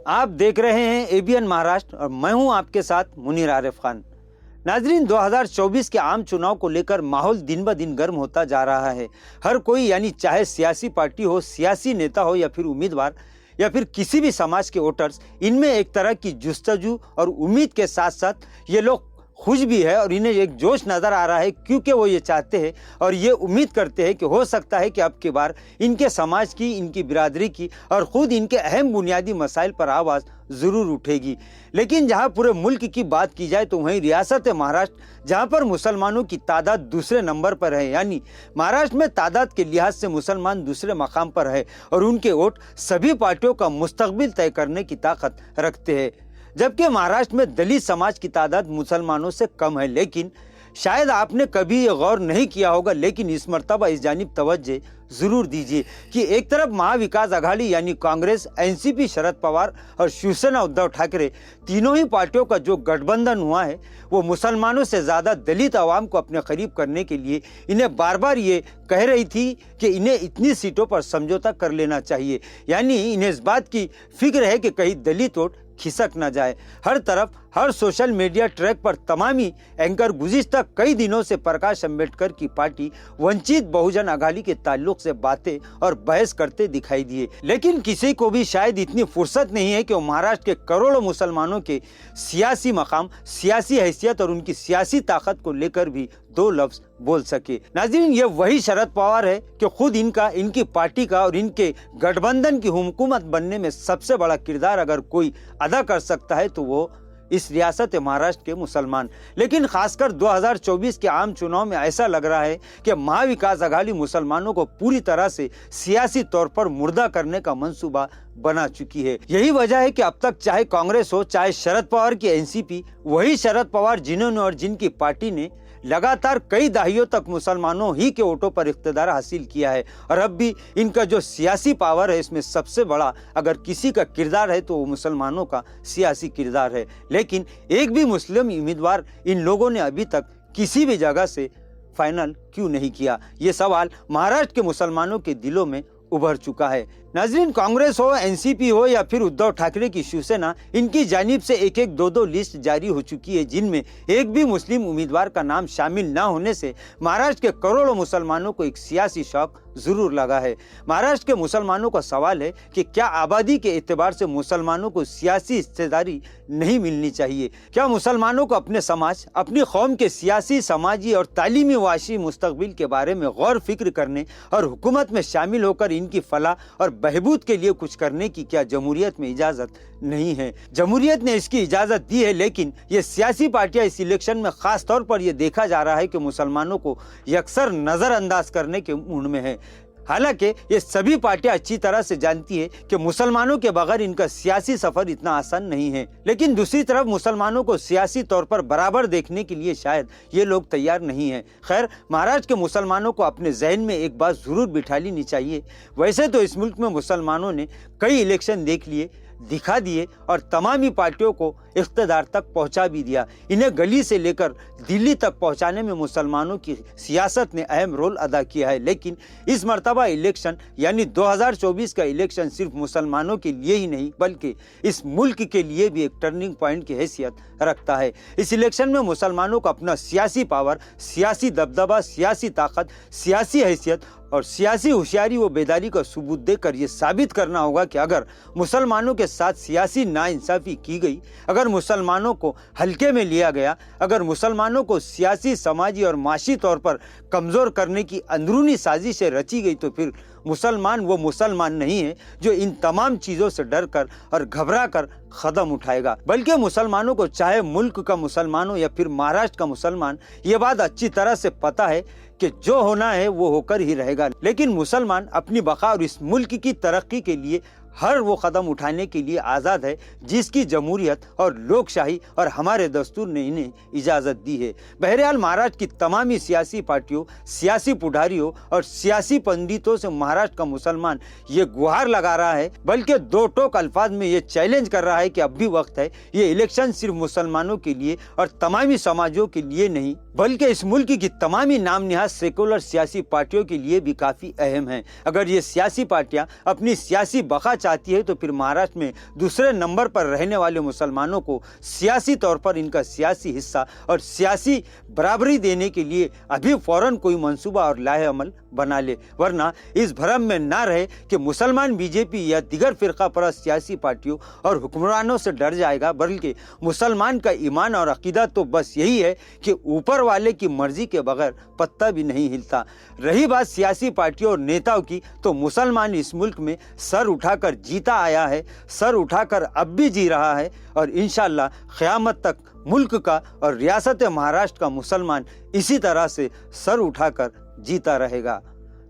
आप देख रहे हैं एबीएन महाराष्ट्र और मैं हूं आपके साथ मुनीर आरिफ खान। नाजरीन, 2024 के आम चुनाव को लेकर माहौल दिन ब दिन गर्म होता जा रहा है। हर कोई यानी चाहे सियासी पार्टी हो, सियासी नेता हो या फिर उम्मीदवार या फिर किसी भी समाज के वोटर्स, इनमें एक तरह की जुस्तजू और उम्मीद के साथ साथ ये लोग खुश भी है और इन्हें एक जोश नज़र आ रहा है, क्योंकि वो ये चाहते हैं और ये उम्मीद करते हैं कि हो सकता है कि अब की बार इनके समाज की, इनकी बिरादरी की और ख़ुद इनके अहम बुनियादी मसाइल पर आवाज़ ज़रूर उठेगी। लेकिन जहां पूरे मुल्क की बात की जाए तो वहीं रियासत महाराष्ट्र, जहां पर मुसलमानों की तादाद दूसरे नंबर पर है, यानी महाराष्ट्र में तादाद के लिहाज से मुसलमान दूसरे मकाम पर है और उनके वोट सभी पार्टियों का मुस्तकबिल तय करने की ताकत रखते हैं। जबकि महाराष्ट्र में दलित समाज की तादाद मुसलमानों से कम है। लेकिन शायद आपने कभी ये गौर नहीं किया होगा, लेकिन इस मर्तबा इस जानिब तवज्जो ज़रूर दीजिए कि एक तरफ महाविकास आघाड़ी यानी कांग्रेस, एनसीपी शरद पवार और शिवसेना उद्धव ठाकरे, तीनों ही पार्टियों का जो गठबंधन हुआ है वो मुसलमानों से ज़्यादा दलित आवाम को अपने करीब करने के लिए इन्हें बार बार ये कह रही थी कि इन्हें इतनी सीटों पर समझौता कर लेना चाहिए। यानी इन्हें इस बात की फिक्र है कि कहीं दलित वोट खिसक न जाए। हर तरफ, हर सोशल मीडिया ट्रैक पर तमामी एंकर गुज़िश्ता कई दिनों से प्रकाश अम्बेडकर की पार्टी वंचित बहुजन अघाड़ी के ताल्लुक से बातें और बहस करते दिखाई दिए। लेकिन किसी को भी शायद इतनी फुर्सत नहीं है कि वो महाराष्ट्र के करोड़ों मुसलमानों के सियासी मकाम, सियासी हैसियत और उनकी सियासी ताकत को लेकर भी दो लफ्ज बोल सके। नाज़रीन, ये वही शरद पवार है कि खुद इनका, इनकी पार्टी का और इनके गठबंधन की हुकूमत बनने में सबसे बड़ा किरदार अगर कोई अदा कर सकता है तो वो इस रियासत महाराष्ट्र के मुसलमान। लेकिन खासकर 2024 के आम चुनाव में ऐसा लग रहा है कि महाविकास आघाड़ी मुसलमानों को पूरी तरह से सियासी तौर पर मुर्दा करने का मंसूबा बना चुकी है। यही वजह है कि अब तक चाहे कांग्रेस हो, चाहे शरद पवार की एनसीपी, वही शरद पवार जिन्होंने और जिनकी पार्टी ने लगातार कई दहाइयों तक मुसलमानों ही के वोटों पर इख्तिदार हासिल किया है और अब भी इनका जो सियासी पावर है, इसमें सबसे बड़ा अगर किसी का किरदार है तो वो मुसलमानों का सियासी किरदार है। लेकिन एक भी मुस्लिम उम्मीदवार इन लोगों ने अभी तक किसी भी जगह से फाइनल क्यों नहीं किया, ये सवाल महाराष्ट्र के मुसलमानों के दिलों में उभर चुका है। नाजरीन, कांग्रेस हो, एनसीपी हो या फिर उद्धव ठाकरे की शिवसेना, इनकी जानिब से एक एक दो लिस्ट जारी हो चुकी है, जिनमें एक भी मुस्लिम उम्मीदवार का नाम शामिल न होने से महाराष्ट्र के करोड़ों मुसलमानों को एक सियासी शौक जरूर लगा है। महाराष्ट्र के मुसलमानों का सवाल है कि क्या आबादी के एतबार से मुसलमानों को सियासी हिस्सेदारी नहीं मिलनी चाहिए? क्या मुसलमानों को अपने समाज, अपनी कौम के सियासी, समाजी और तालीमी वाशी मुस्तकबिल के बारे में गौर फिक्र करने और हुकूमत में शामिल होकर इनकी फलाह और बहबूद के लिए कुछ करने की क्या जमहूरियत में इजाज़त नहीं है? जमहूरियत ने इसकी इजाज़त दी है, लेकिन ये सियासी पार्टियां इस इलेक्शन में खास तौर पर यह देखा जा रहा है कि मुसलमानों को यकसर नज़रअंदाज करने के मूड में है। हालांकि ये सभी पार्टियां अच्छी तरह से जानती है कि मुसलमानों के बगैर इनका सियासी सफर इतना आसान नहीं है। लेकिन दूसरी तरफ मुसलमानों को सियासी तौर पर बराबर देखने के लिए शायद ये लोग तैयार नहीं हैं। खैर, महाराष्ट्र के मुसलमानों को अपने जहन में एक बात जरूर बिठा लेनी चाहिए। वैसे तो इस मुल्क में मुसलमानों ने कई इलेक्शन देख लिए, दिखा दिए और तमामी पार्टियों को इख्तिदार तक पहुंचा भी दिया। इन्हें गली से लेकर दिल्ली तक पहुंचाने में मुसलमानों की सियासत ने अहम रोल अदा किया है। लेकिन इस मर्तबा इलेक्शन यानी 2024 का इलेक्शन सिर्फ मुसलमानों के लिए ही नहीं बल्कि इस मुल्क के लिए भी एक टर्निंग पॉइंट की हैसियत रखता है। इस इलेक्शन में मुसलमानों को अपना सियासी पावर, सियासी दबदबा, सियासी ताकत, सियासी हैसियत और सियासी होशियारी व बेदारी का सबूत देकर ये साबित करना होगा कि अगर मुसलमानों के साथ सियासी नाइंसाफ़ी की गई, अगर मुसलमानों को हल्के में लिया गया, अगर मुसलमानों को सियासी, समाजी और माशी तौर पर कमज़ोर करने की अंदरूनी साजिशें रची गई, तो फिर मुसलमान वो मुसलमान नहीं है जो इन तमाम चीज़ों से डर कर और घबरा कर कदम उठाएगा। बल्कि मुसलमानों को, चाहे मुल्क का मुसलमान हो या फिर महाराष्ट्र का मुसलमान, ये बात अच्छी तरह से पता है कि जो होना है वो होकर ही रहेगा। लेकिन मुसलमान अपनी बका और इस मुल्क की तरक्की के लिए हर वो कदम उठाने के लिए आज़ाद है जिसकी जमहूरियत और लोकशाही और हमारे दस्तूर ने इन्हें इजाज़त दी है। बहरहाल, महाराष्ट्र की तमामी सियासी पार्टियों, सियासी पुढ़ारियों और सियासी पंडितों से महाराष्ट्र का मुसलमान ये गुहार लगा रहा है, बल्कि दो टोक अल्फाज में ये चैलेंज कर रहा है कि अब भी वक्त है। ये इलेक्शन सिर्फ मुसलमानों के लिए और तमामी समाजों के लिए नहीं बल्कि इस मुल्क की तमामी नाम निहाज सेकुलर सियासी पार्टियों के लिए भी काफ़ी अहम है। अगर ये सियासी पार्टियाँ अपनी सियासी बका चाहती है तो फिर महाराष्ट्र में दूसरे नंबर पर रहने वाले मुसलमानों को सियासी तौर पर इनका सियासी हिस्सा और सियासी बराबरी देने के लिए अभी फौरन कोई मंसूबा और लाहे अमल बना ले, वरना इस भ्रम में ना रहे कि मुसलमान बीजेपी या दिगर फिरका परस्त सियासी पार्टियों और हुक्मरानों से डर जाएगा, बल्कि मुसलमान का ईमान और अकीदा तो बस यही है कि ऊपर वाले की मर्जी के बगैर पत्ता भी नहीं हिलता। रही बात सियासी पार्टियों और नेताओं की, तो मुसलमान इस मुल्क में सर उठाकर जीता आया है, सर उठाकर अब भी जी रहा है और इंशाअल्लाह क़यामत तक मुल्क का और रियासत महाराष्ट्र का मुसलमान इसी तरह से सर उठाकर जीता रहेगा।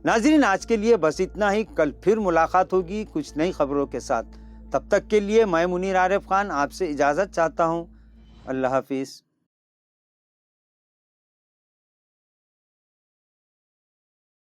नाज़रीन, आज के लिए बस इतना ही। कल फिर मुलाकात होगी कुछ नई खबरों के साथ। तब तक के लिए मैं मुनीर आरिफ खान आपसे इजाज़त चाहता हूँ। अल्लाह हाफिज़।